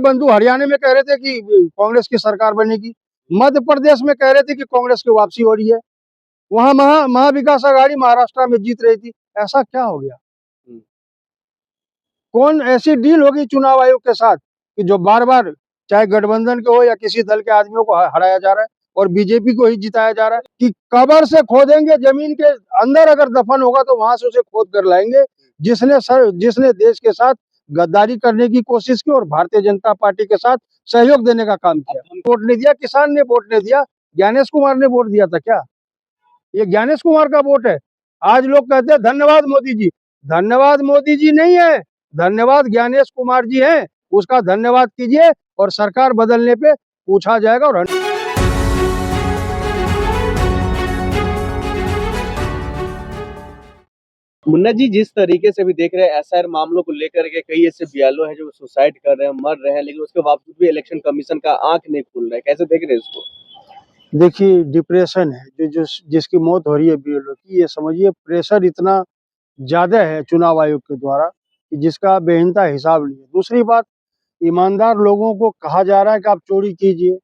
बंधु हरियाणा में कह रहे थे कि कांग्रेस की सरकार बनेगी, मध्य प्रदेश में कह रहे थे कि कांग्रेस की वापसी हो रही है, वहां महाविकास आघाड़ी महाराष्ट्र में जीत रही थी। ऐसा क्या हो गया? कौन ऐसी डील होगी चुनाव आयोग के साथ कि जो बार बार चाहे गठबंधन के हो या किसी दल के आदमियों को हराया जा रहा है और बीजेपी को ही जिताया जा रहा है कि कब्र से खोदेंगे, जमीन के अंदर अगर दफन होगा तो वहां से उसे खोद कर लाएंगे। जिसने देश के साथ गद्दारी करने की कोशिश की और भारतीय जनता पार्टी के साथ सहयोग देने का काम किया। वोट नहीं दिया, किसान ने वोट नहीं दिया, ज्ञानेश कुमार ने वोट दिया था क्या? ये ज्ञानेश कुमार का वोट है। आज लोग कहते हैं धन्यवाद मोदी जी। धन्यवाद मोदी जी नहीं है, धन्यवाद ज्ञानेश कुमार जी हैं। उसका धन्यवाद कीजिए और सरकार बदलने पे पूछा जाएगा। और मुन्ना जी, जिस तरीके से भी देख रहे हैं एसआईआर मामलों को लेकर के कई ऐसे बीएलओ हैं जो सुसाइड कर रहे हैं, मर रहे हैं, लेकिन उसके बावजूद भी इलेक्शन कमीशन का आंख नहीं खुल रहा है। कैसे देख रहे हैं इसको? देखिए, डिप्रेशन है जिसकी मौत हो रही है बीएलओ की, ये समझिए प्रेशर इतना ज्यादा है चुनाव आयोग के द्वारा कि जिसका बेहिंता हिसाब नहीं है। दूसरी बात, ईमानदार लोगों को कहा जा रहा है कि आप चोरी कीजिए,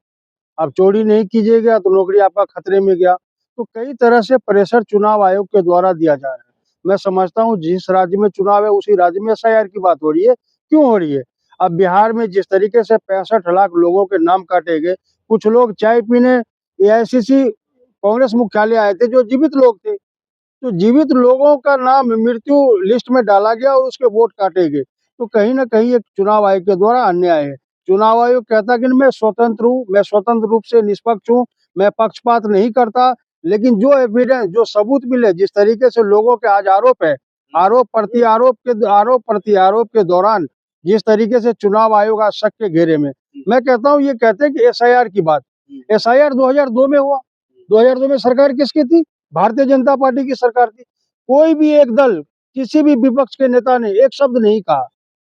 आप चोरी नहीं कीजिएगा तो नौकरी आपका खतरे में गया। तो कई तरह से प्रेशर चुनाव आयोग के द्वारा दिया जा रहा है। मैं समझता हूँ जिस राज्य में चुनाव है उसी राज्य में एसआईआर की बात हो रही है। क्यों हो रही है? अब बिहार में जिस तरीके से 65 लाख लोगों के नाम काटे गए, कुछ लोग चाय पीने एआईसीसी कांग्रेस मुख्यालय आए थे जो जीवित लोग थे, तो जीवित लोगों का नाम मृत्यु लिस्ट में डाला गया और उसके वोट काटे गए। तो कहीं ना कहीं एक चुनाव आयोग के द्वारा अन्याय है। चुनाव आयोग कहता कि मैं स्वतंत्र हूँ, मैं स्वतंत्र रूप से निष्पक्ष हूँ, मैं पक्षपात नहीं करता, लेकिन जो एविडेंस, जो सबूत मिले, जिस तरीके से लोगों के आज आरोप है, आरोप प्रति आरोप के दौरान जिस तरीके से चुनाव आयोग आज शक के घेरे में, मैं कहता हूँ, ये कहते हैं कि एसआईआर की बात, एसआईआर 2002 में हुआ। 2002 में सरकार किसकी थी? भारतीय जनता पार्टी की सरकार थी। कोई भी एक दल, किसी भी विपक्ष के नेता ने एक शब्द नहीं कहा।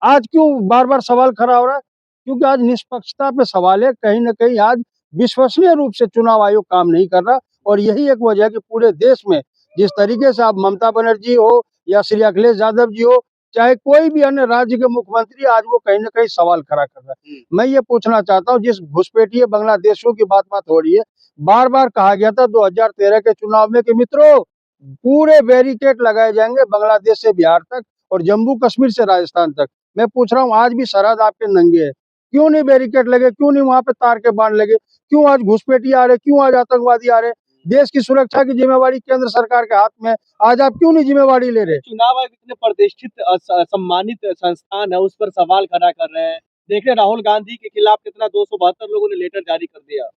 आज क्यों बार बार सवाल खड़ा हो रहा है? क्योंकि आज निष्पक्षता पे सवाल है। कहीं ना कहीं आज विश्वसनीय रूप से चुनाव आयोग काम नहीं कर रहा और यही एक वजह है कि पूरे देश में जिस तरीके से आप ममता बनर्जी हो या श्री अखिलेश यादव जी हो, चाहे कोई भी अन्य राज्य के मुख्यमंत्री, आज वो कहीं ना कहीं सवाल खड़ा कर रहा है। मैं ये पूछना चाहता हूँ, जिस घुसपैठिए बांग्लादेशियों की बात हो रही है, बार बार कहा गया था 2013 के चुनाव में कि मित्रों, पूरे बैरिकेड लगाए जाएंगे बांग्लादेश से बिहार तक और जम्मू कश्मीर से राजस्थान तक। मैं पूछ रहा हूँ, आज भी सरहद आपके नंगे है, क्यों नहीं बैरिकेड लगे? क्यों नहीं वहां पे तार के बांध लगे? क्यों आज घुसपैठी आ रहे? क्यों आज आतंकवादी आ रहे? देश की सुरक्षा की जिम्मेवारी केंद्र सरकार के हाथ में, आज आप क्यों नहीं जिम्मेवारी ले रहे? चुनाव आयोग इतने प्रतिष्ठित सम्मानित संस्थान है, उस पर सवाल खड़ा कर रहे हैं। देख रहे राहुल गांधी के खिलाफ कितना 272 लोगों ने लेटर जारी कर दिया।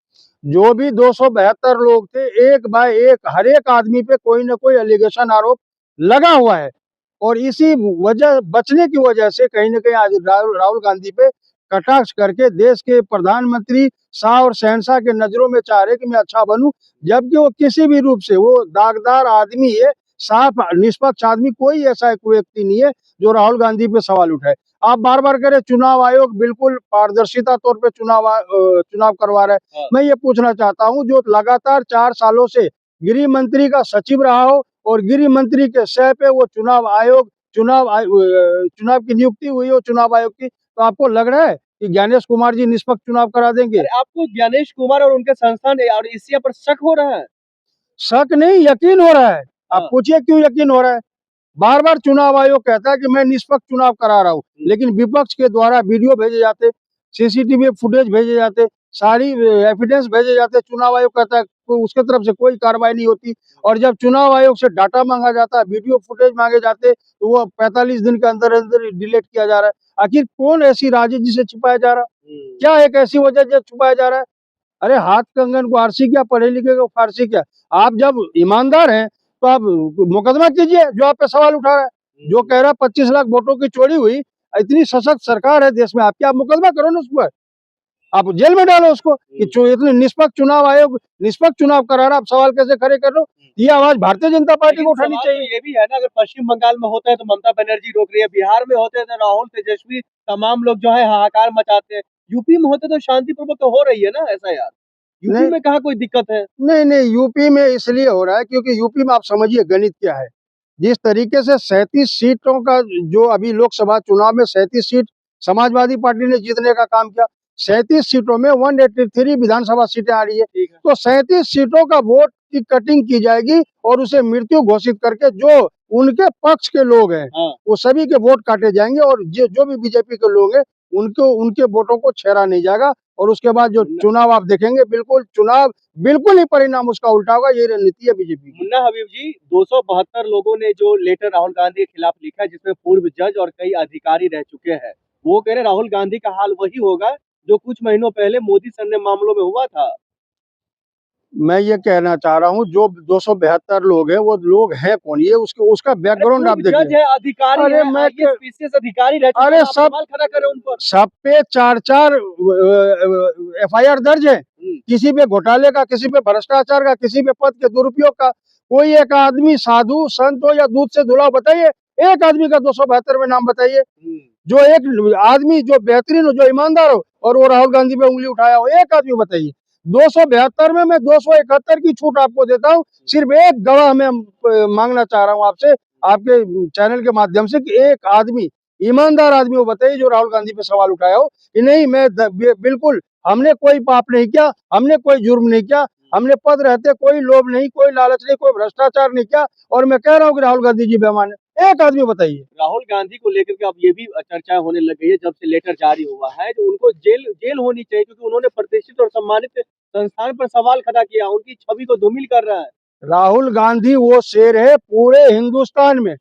जो भी 272 लोग थे, एक बाय एक हर एक आदमी पे कोई ना कोई एलिगेशन, आरोप लगा हुआ है और इसी वजह, बचने की वजह से कहीं ना कहीं आज राहुल गांधी पे कटाक्ष करके देश के प्रधानमंत्री शाह और शहनशाह के नजरों में चाह रहे कि मैं अच्छा बनूं, जबकि वो किसी भी रूप से वो दागदार आदमी है, साफ निष्पक्ष आदमी। कोई ऐसा कोई व्यक्ति नहीं है जो राहुल गांधी पे सवाल उठाए। आप बार बार कह रहे चुनाव आयोग बिल्कुल पारदर्शिता तौर पे चुनाव करवा रहा है। मैं ये पूछना चाहता हूँ, जो लगातार 4 सालों से गृह मंत्री का सचिव रहा हो और गृह मंत्री के सह पे वो चुनाव की नियुक्ति हुई हो चुनाव आयोग की, तो आपको लग रहा है कि ज्ञानेश कुमार जी निष्पक्ष चुनाव करा देंगे? आपको ज्ञानेश कुमार और उनके संस्थान और ईसीआई पर शक हो रहा है? शक नहीं, यकीन हो रहा है। आप पूछिए क्यों यकीन हो रहा है? बार बार चुनाव आयोग कहता है कि मैं निष्पक्ष चुनाव करा रहा हूँ, लेकिन विपक्ष के द्वारा वीडियो भेजे जाते, सीसीटीवी फुटेज भेजे जाते, सारी एविडेंस भेजे जाते, चुनाव आयोग कहता है उसके तरफ से कोई कार्रवाई नहीं होती। और जब चुनाव आयोग से डाटा मांगा जाता है, वीडियो फुटेज मांगे जाते, तो वो 45 दिन के अंदर अंदर डिलीट किया जा रहा है। आखिर कौन ऐसी राज है जिसे छुपाया जा रहा है? क्या एक ऐसी वजह जो छुपाया जा रहा है? अरे हाथ कंगन को आरसी क्या, पढ़े लिखे को फारसी क्या? आप जब ईमानदार हैं तो आप मुकदमा कीजिए जो आप पे सवाल उठा रहा है, जो कह रहा है 25 लाख वोटों की चोरी हुई, इतनी सशक्त सरकार है देश में आपकी, आप मुकदमा करो ना उस पर, आप जेल में डालो उसको कि इतने निष्पक्ष चुनाव आयोग निष्पक्ष चुनाव करा रहा, आप सवाल कैसे खड़े कर रहे हो? ये आवाज भारतीय जनता पार्टी को उठानी चाहिए। ये भी है ना, अगर पश्चिम बंगाल में होता है तो ममता बनर्जी रोक रही है, बिहार में होते हैं तो राहुल, तेजस्वी, तमाम लोग जो है हाहाकार मचाते हैं, यूपी में होते तो शांतिपूर्वक तो हो रही है ना ऐसा यार। यूपी में कहा कोई दिक्कत है? नहीं, यूपी में इसलिए हो रहा है क्योंकि यूपी में आप समझिए गणित क्या है। जिस तरीके से 37 सीटों का, जो अभी लोकसभा चुनाव में 37 सीट समाजवादी पार्टी ने जीतने का काम किया। 37 सीटों में 183 विधानसभा सीटें आ रही है, ठीक है। तो 37 सीटों का वोट की कटिंग की जाएगी और उसे मृत्यु घोषित करके जो उनके पक्ष के लोग हैं हाँ। वो सभी के वोट काटे जाएंगे और जो भी बीजेपी के लोग हैं उनके वोटों को छेड़ा नहीं जाएगा और उसके बाद जो चुनाव आप देखेंगे बिल्कुल ही परिणाम उसका उल्टा होगा। ये रणनीति है बीजेपी की। मुन्ना हबीब जी, 272 लोगों ने जो लेटर राहुल गांधी के खिलाफ लिखा है, जिसमें पूर्व जज और कई अधिकारी रह चुके हैं, वो कह रहे राहुल गांधी का हाल वही होगा जो कुछ महीनों पहले मोदी सन्य मामलों में हुआ था। मैं ये कहना चाह रहा हूँ जो 272 लोग हैं वो लोग हैं कौन, ये उसका बैकग्राउंड आप जज देखिए। है, अधिकारी अरे है, मैं IAS PCS अधिकारी रह चुके हैं, अरे आप सवाल खड़ा करें उन पर। सब पे 4-4 FIR दर्ज है, किसी पे घोटाले का, किसी पे भ्रष्टाचार का, किसी पे पद के दुरुपयोग का। कोई एक आदमी साधु संत हो या दूध से धुला बताइए, एक आदमी का 272 में नाम बताइए जो एक आदमी जो बेहतरीन हो, जो ईमानदार हो और वो राहुल गांधी पे उंगली उठाया हो, एक आदमी बताइए। 272 में मैं 271 की छूट आपको देता हूँ। सिर्फ एक गवाह मैं मांगना चाह रहा हूँ आपसे, आपके चैनल के माध्यम से, कि एक आदमी ईमानदार आदमी वो बताइए जो राहुल गांधी पे सवाल उठाया हो कि नहीं बिल्कुल हमने कोई पाप नहीं किया, हमने कोई जुर्म नहीं किया, हमने पद रहते कोई लोभ नहीं, कोई लालच नहीं, कोई भ्रष्टाचार नहीं किया और मैं कह रहा हूँ कि राहुल गांधी जी बेईमान है। एक आदमी बताइए। राहुल गांधी को लेकर के अब ये भी चर्चा होने लग गई है, जब से लेटर जारी हुआ है, जो उनको जेल होनी चाहिए, क्योंकि उन्होंने प्रतिष्ठित और सम्मानित संस्थान पर सवाल खड़ा किया, उनकी छवि को धूमिल कर रहा है। राहुल गांधी वो शेर है पूरे हिंदुस्तान में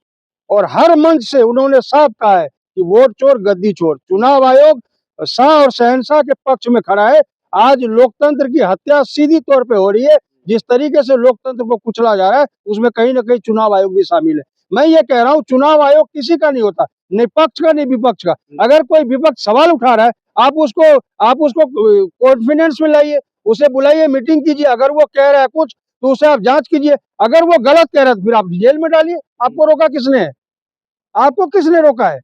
और हर मंच से उन्होंने साफ कहा है कि वोट चोर गद्दी चोर। चुनाव आयोग शाह और शहंशाह के पक्ष में खड़ा है। आज लोकतंत्र की हत्या सीधी तौर पे हो रही है। जिस तरीके से लोकतंत्र को कुचला जा रहा है उसमें कहीं ना कहीं चुनाव आयोग भी शामिल है। मैं ये कह रहा हूँ चुनाव आयोग किसी का नहीं होता, नहीं पक्ष का नहीं विपक्ष का। अगर कोई विपक्ष सवाल उठा रहा है आप उसको कॉन्फिडेंस में लाइए, उसे बुलाइए, मीटिंग कीजिए। अगर वो कह रहा है कुछ तो उसे आप जांच कीजिए, अगर वो गलत कह रहा है तो फिर आप जेल में डालिए। आपको रोका किसने है? आपको किसने रोका है?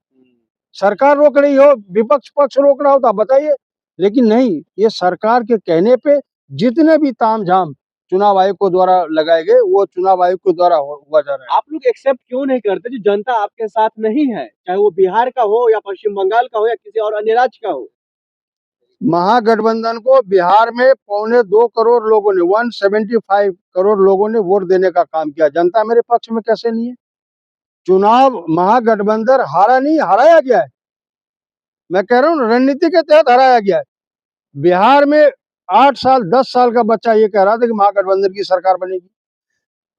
सरकार रोक रही हो, विपक्ष पक्ष रोक रहा हो तो आप बताइए। लेकिन नहीं, ये सरकार के कहने पे जितने भी तामझाम चुनाव आयोग को द्वारा लगाए गए वो चुनाव आयोग के द्वारा हुआ जा रहा है। आप लोग एक्सेप्ट क्यों नहीं करते जो जनता आपके साथ नहीं है, चाहे वो बिहार का हो या पश्चिम बंगाल का हो या किसी और अन्य राज्य का हो? महागठबंधन को बिहार में 2.25 करोड़ लोगों ने 175 करोड़ लोगों ने वोट देने का काम किया। जनता मेरे पक्ष में कैसे नहीं है? चुनाव महागठबंधन हारा नहीं, हराया गया है। मैं कह रहा हूँ रणनीति के तहत हराया गया है। बिहार में 8 साल 10 साल का बच्चा ये कह रहा था कि महागठबंधन की सरकार बनेगी।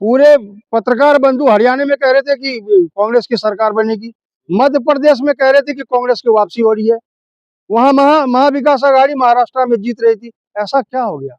पूरे पत्रकार बंधु हरियाणा में कह रहे थे कि कांग्रेस की सरकार बनेगी। मध्य प्रदेश में कह रहे थे कि कांग्रेस की वापसी हो रही है। वहां महाविकास आघाड़ी महाराष्ट्र में जीत रही थी। ऐसा क्या हो गया?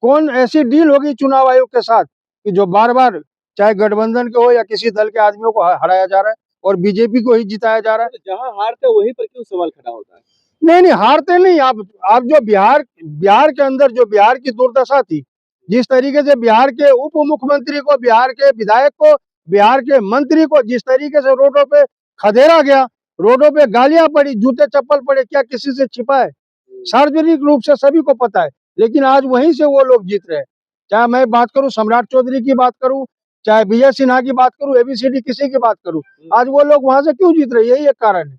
कौन ऐसी डील होगी चुनाव आयोग के साथ कि जो बार बार चाहे गठबंधन के हो या किसी दल के आदमियों को हराया जा रहा है और बीजेपी को ही जिताया जा रहा है? तो जहां हारते वहीं पर क्यों सवाल खड़ा होता है? नहीं हारते नहीं। आप जो बिहार के अंदर जो बिहार की दुर्दशा थी, जिस तरीके से बिहार के उप मुख्यमंत्री को, बिहार के विधायक को, बिहार के मंत्री को जिस तरीके से रोडों पे खदेड़ा गया, रोडों पे गालियां पड़ी, जूते चप्पल पड़े, क्या किसी से छिपा है? सार्वजनिक रूप से सभी को पता है। लेकिन आज वहीं से वो लोग जीत रहे हैं। चाहे मैं बात करूं सम्राट चौधरी की बात करूं, चाहे विजय सिन्हा की बात करूं, ABCD किसी की बात करूं, आज वो लोग वहां से क्यों जीत रहे हैं? यही एक कारण है।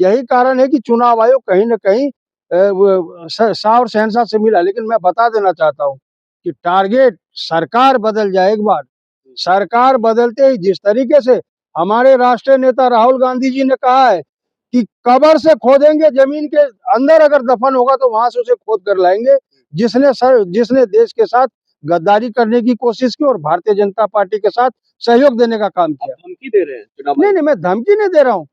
यही कारण है कि चुनाव आयोग कहीं न कहीं शाह और शहंशाह से मिला। लेकिन मैं बता देना चाहता हूँ कि टारगेट सरकार बदल जाए एक बार, सरकार बदलते ही जिस तरीके से हमारे राष्ट्रीय नेता राहुल गांधी जी ने कहा है कि कब्र से खोदेंगे, जमीन के अंदर अगर दफन होगा तो वहां से उसे खोद कर लाएंगे। जिसने देश के साथ गद्दारी करने की कोशिश की और भारतीय जनता पार्टी के साथ सहयोग देने का काम किया। धमकी दे रहे हैं चुनाव? नहीं, मैं धमकी नहीं दे रहा हूँ।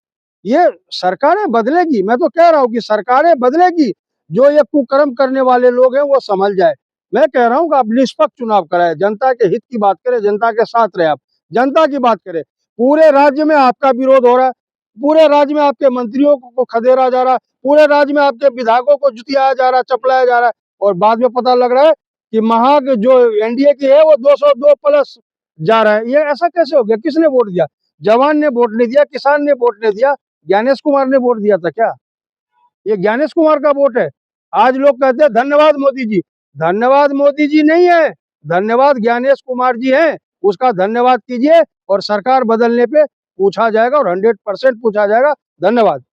ये सरकारें बदलेगी। मैं तो कह रहा हूँ कि सरकारें बदलेगी, जो ये कुकर्म करने वाले लोग हैं वो संभल जाए। मैं कह रहा हूँ कि आप निष्पक्ष चुनाव कराएं, जनता के हित की बात करें, जनता के साथ रहे, आप जनता की बात करें। पूरे राज्य में आपका विरोध हो रहा है, पूरे राज्य में आपके मंत्रियों को खदेड़ा जा रहा है, पूरे राज्य में आपके विधायकों को जुतियाया जा रहा है, चपलाया जा रहा है और बाद में पता लग रहा है कि जो NDA की है वो 202 प्लस जा रहा है। ये ऐसा कैसे हो गया? किसने वोट दिया? जवान ने वोट नहीं दिया, किसान ने वोट नहीं दिया, ज्ञानेश कुमार ने वोट दिया था क्या? ये ज्ञानेश कुमार का वोट है। आज लोग कहते हैं धन्यवाद मोदी जी। धन्यवाद मोदी जी नहीं है, धन्यवाद ज्ञानेश कुमार जी हैं। उसका धन्यवाद कीजिए और सरकार बदलने पे पूछा जाएगा और 100% पूछा जाएगा। धन्यवाद।